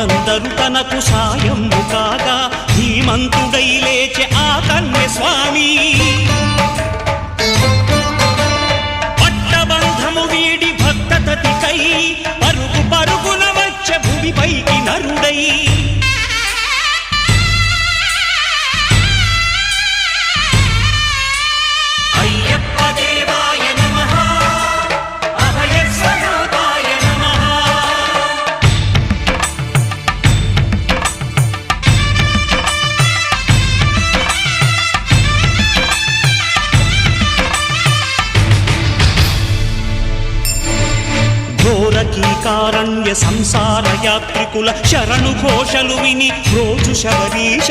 భక్తులందరూ తనకు సాయము కాగా ధీమంతుడై లేచె ఆ కన్య స్వామి. పట్టబంధము వీడి భక్తతతికై పరుగు పరుగున వచ్చె భూమిపైకి నరుడై. ఘోరకీకారణ్య సంసార యాత్రికుల శరణు ఘోషలు విని రోజు శబరీష